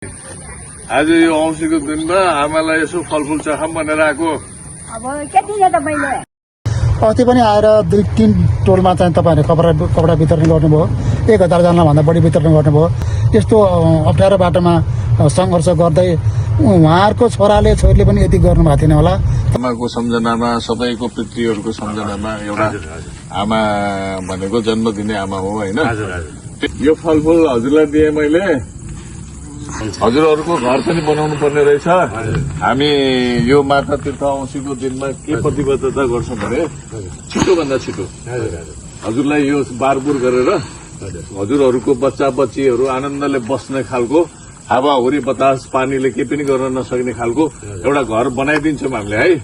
आज यो औँसीको दिनमा आमालाई यसो फलफुल चखाम भनेर आएको। अब के दिन्छ तपाईले? अस्ति पनि आएर 2-3 टोलमा चाहिँ तपाईँहरूले कपडा वितरण गर्नुभयो। 1000 जनाभन्दा बढी वितरण गर्नुभयो। यस्तो अप्ठ्यारो बाटोमा सङ्घर्ष गर्दै उहाँहरूको छोराले छोरीले पनि यति गर्नुभएको थिएन होला। आमाको सम्झनामा, सबैको पितृहरूको सम्झनामा एउटा आमा भनेको जन्म दिने आमा हो होइन। यो फलफुल हजुरलाई दिए मैले। हजुरहरूको घर पनि बनाउनु पर्ने रहेछ। हामी यो माता तीर्थ औँसीको दिनमा के प्रतिबद्धता गर्छौँ भने छिटोभन्दा छिटो हजुरलाई यो बारबुर गरेर हजुरहरूको बच्चा बच्चीहरू आनन्दले बस्ने खालको हावाहुरी बतास पानीले केही पनि गर्न नसक्ने खालको एउटा घर बनाइदिन्छौँ हामीले है।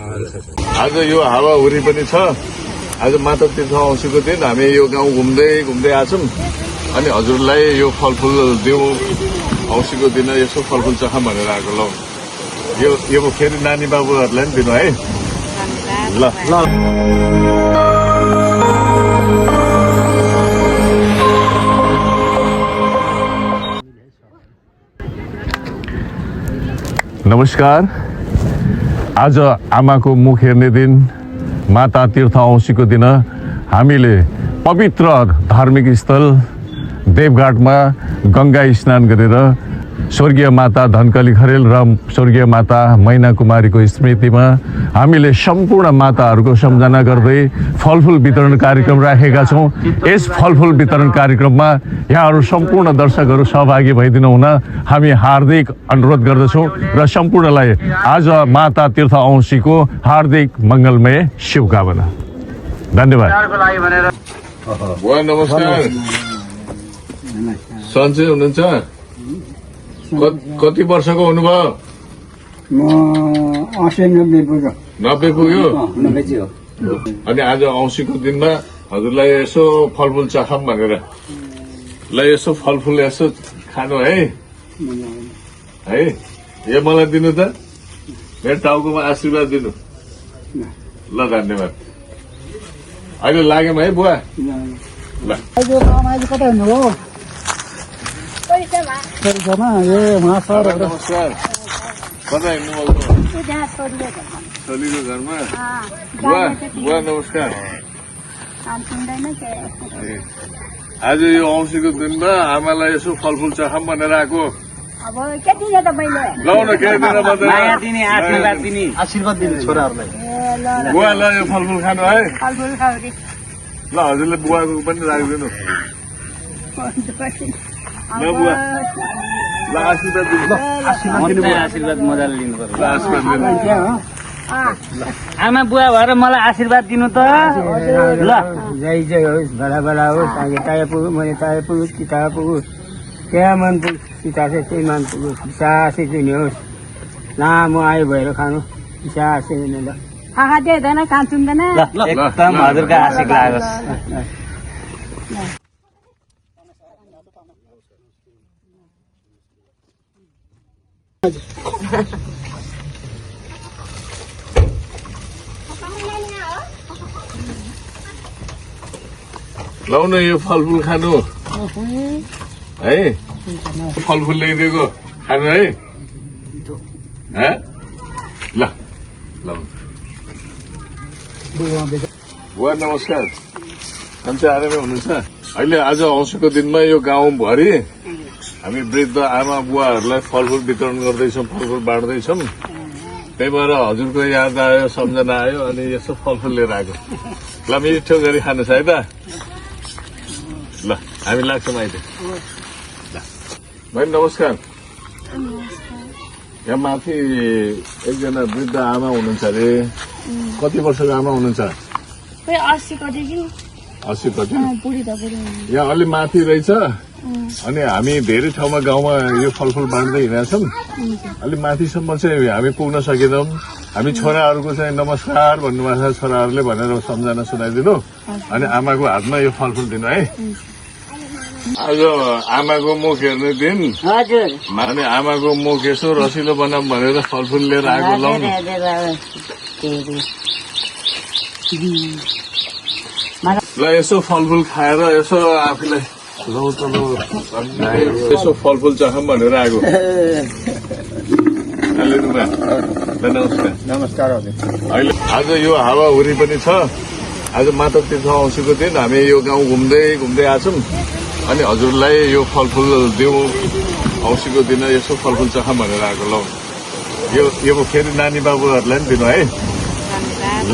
आज यो हावाहुरी पनि छ। आज माता तीर्थ औँसीको दिन हामी यो गाउँ घुम्दै घुम्दै आछौँ अनि हजुरलाई यो फलफुल दिउँ। औँसीको दिन यसो फलफुल चखाम भनेर आएको। ल यो फेरि नानी बाबुहरूलाई पनि दिनु है। ल ल नमस्कार। आज आमाको मुख हेर्ने दिन, माता तीर्थ औँसीको दिन हामीले पवित्र धार्मिक स्थल देवघाटमा गंगा स्नान गरेर स्वर्गीय माता धनकली खरेल र स्वर्गीय माता मैना कुमारीको स्मृतिमा हामीले सम्पूर्ण माताहरूको सम्झना गर्दै फलफुल वितरण कार्यक्रम राखेका छौँ। यस फलफुल वितरण कार्यक्रममा यहाँहरू सम्पूर्ण दर्शकहरू सहभागी भइदिनु हुन हामी हार्दिक अनुरोध गर्दछौँ र सम्पूर्णलाई आज माता तीर्थ औँसीको हार्दिक मङ्गलमय शुभकामना। धन्यवाद। नमस्कार। सन्चै हुनुहुन्छ? कति वर्षको हुनुभयो? म 80-90 पुग्यो। 90 पुग्यो? अनि आज औँसीको दिनमा हजुरलाई यसो फलफुल चखाम भनेर ल यसो फलफुल यसो खानु है। है यो मलाई दिनु त, मेरो टाउकोमा आशीर्वाद दिनु। ल धन्यवाद। अहिले लाग्यौँ है बुवा। ल कता हुनु हो? परिचयमा उहाँ सर। नमस्कार। कता हिँड्नुभएको? छोरीको घरमा। बुवा नमस्कार। आज यो औँसीको दिनमा आमालाई यसो फलफुल चखाम भनेर आएको। अब के दिन्छ तपाईले? ल न केही दिन माया दिने, आशीर्वाद दिने। आशीर्वाद दिने छोराहरूलाई। बुवा ल यो फलफुल खानु है। फलफुल खाऊ रे। ल हजुरले बुवाको पनि राखिदिनु। ल बुवा ल आशीर्वाद दिनु। आशीर्वाद मजाले लिनु पर्छ। ल आशीर्वाद दिनु। आमा बुवा भएर मलाई आशीर्वाद दिनु त। ल जय जय होस्, बडा बडा होस्, आगे ताया पुगो, मैले ताया पुगो, किता पुगो, त्यहाँ मन पुग, किता चाहिँ त्यही मन पुगो, सासै दिने होस्। लामो आयु भएर खानु, सासै दिने। ल आहा दिँदैन, कान्छुँदैन। एकदम हजुरका आशिक लागोस्। लौ न यो फलफुल खानु है। फलफुल ल्याइदिएको खानु है। ल ल बुवा नमस्कार। सन्चै आरामै हुनुहुन्छ? अहिले आज औँसीको दिनमा यो गाउँभरि हामी वृद्ध आमा बुवाहरूलाई फलफुल वितरण गर्दैछौँ, फलफुल बाँड्दैछौँ। त्यही भएर हजुरको याद आयो, सम्झना आयो अनि यसो फलफुल लिएर आएको। ल मिठो गरी खानुहोस् है त। ल हामी लाग्छौँ अहिले। भाइ नमस्कार। यहाँ माथि एकजना वृद्ध आमा हुनुहुन्छ अरे। कति वर्षको आमा हुनुहुन्छ? 80 कति? 80 कति? यहाँ अलि माथि रहेछ। अनि हामी धेरै ठाउँमा गाउँमा यो फलफुल बाँड्दै हिँडेका छौँ। अलि माथिसम्म चाहिँ हामी पुग्न सकेनौँ। हामी छोराहरूको चाहिँ नमस्कार भन्नुभएको छ, छोराहरूले भनेर सम्झना सुनाइदिनु अनि आमाको हातमा यो फलफुल दिनु है। आज आमाको मुख हेर्ने दिन। हजुर। अनि आमाको मुख यसो रसिलो बनाऊँ भनेर फलफुल लिएर आएको। लाउनु ल यसो फलफुल खाएर यसो आफूलाई यसो फलफुल चखाम भनेर आएको नमस्कार नमस्कार हजुर अहिले आज यो हावाहुरी पनि छ आज माता तीर्थ औँसीको दिन हामी यो गाउँ घुम्दै घुम्दै आछौँ अनि हजुरलाई यो फलफुल दिउँ औँसीको दिन यसो फलफुल चखाम भनेर आएको ल यो फेरि नानी बाबुहरूलाई पनि दिनु है ल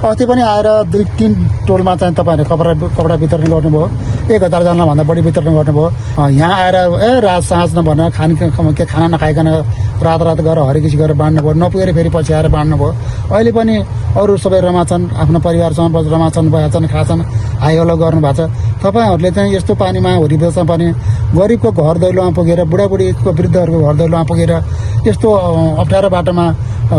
अस्ति पनि आएर 2-3 टोलमा चाहिँ तपाईँहरूले कपडा वितरण गर्नुभयो 1000जनाभन्दा बढी वितरण गर्नुभयो यहाँ आएर रात साँझ नभन खाना नखाइकन रात गएर हरेकिसी गरेर बाँड्नुभयो नपुगेर फेरि पछि आएर बाँड्नुभयो अहिले पनि अरू सबै रमाछन् आफ्नो परिवारसँग रमाछन् बयाछन् खाछन् हाइहल्लो गर्नु भएको छ तपाईँहरूले चाहिँ यस्तो पानीमा हुरीबेचमा पनि गरिबको घर दैलोमा पुगेर बुढाबुढीको वृद्धहरूको घर दैलोमा पुगेर यस्तो अप्ठ्यारो बाटोमा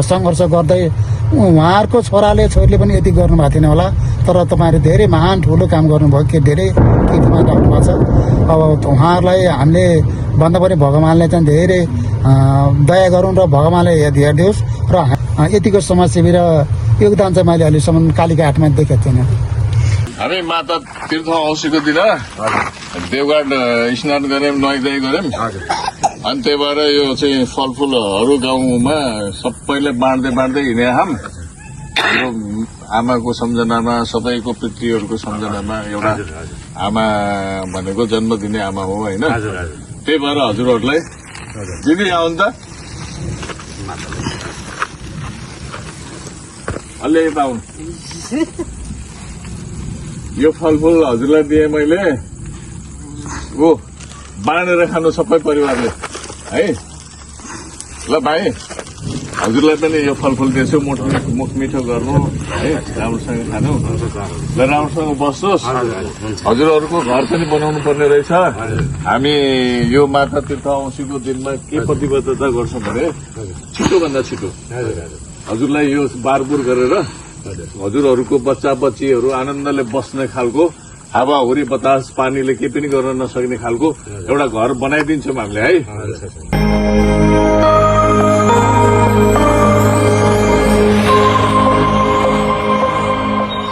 सङ्घर्ष गर्दै उहाँहरूको छोराले छोरीले पनि यति गर्नुभएको थिएन होला तर तपाईँहरूले धेरै महान ठुलो काम गर्नुभयो के धेरै कीर्तिमा राख्नुभएको छ अब उहाँहरूलाई हामीले भन्दा पनि भगवान्ले चाहिँ धेरै दया गरौँ र भगवान्ले हेरिदियोस् र यतिको समाजसेवी र योगदान चाहिँ मैले अहिलेसम्म कालीका हाटमा देखेको थिइनँ हामी माता तीर्थ औँसीको दिन देवघाट स्नान गऱ्यौँ नुहाइधुवाइ गऱ्यौँ अनि त्यही भएर यो चाहिँ फलफुलहरू गाउँमा सबैले बाँड्दै हिँडे हाम्रो आमाको सम्झनामा सबैको पितृहरूको सम्झनामा एउटा आमा भनेको जन्म दिने आमा हो होइन त्यही भएर हजुरहरूलाई दिदी आउनु त अलि यता आउनु यो फलफुल हजुरलाई दिएँ मैले बाँडेर खानु सबै परिवारले है ल भाइ हजुरलाई पनि यो फलफुल दिन्छु मुख मिठो गर्नु है राम्रोसँग खानु ल राम्रोसँग बस्नुहोस् हजुरहरूको घर पनि बनाउनु पर्ने रहेछ हामी यो माता तीर्थ औँसीको दिनमा के प्रतिबद्धता गर्छौँ भने छिटोभन्दा छिटो हजुरलाई यो बारबुर गरेर हजुरहरूको बच्चा बच्चीहरू आनन्दले बस्ने खालको हावाहुरी बतास पानीले केही पनि गर्न नसक्ने खालको एउटा घर बनाइदिन्छौँ हामीले है